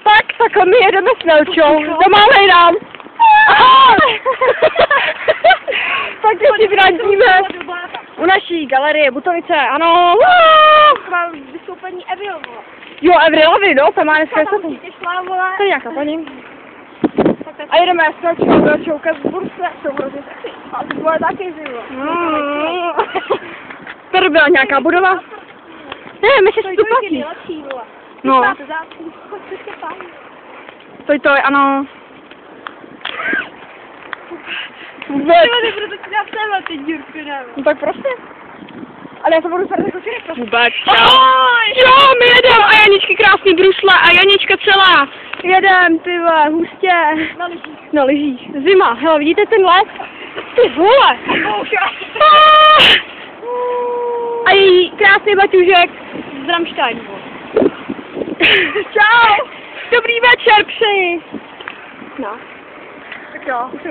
fakt, tak my jedeme s Nelčou. Pomáhej nám. Tak si vrátíme u naší galerie Butovice, ano. Mám vystoupení Avril. Jo, Avrilovi, no, to má dneska Tam určitě šla, vole. to je nějaká paní. A jedeme s Nelčou ke Burse, jsou hrozně sexy. A ty tvoje taky, živo. Tady byla nějaká budova. Ne, my se stupatí. No. To je, ano. Vůbec. Proto ti dám téhle ty dírky, ne? No tak prostě. Ale já to budu fakt jako čirek prostě. Vůbec. Jo, my jedeme a Janičky krásný brusle a Janička celá. Jedem, ty vole, hustě. Na lyžích. Na lyžích. Zima, hele, vidíte ten les? Ty vole. A její krásný baťužek z Rammsteinu. Čau. Dobrý večer, přeji. No. Tak jo, už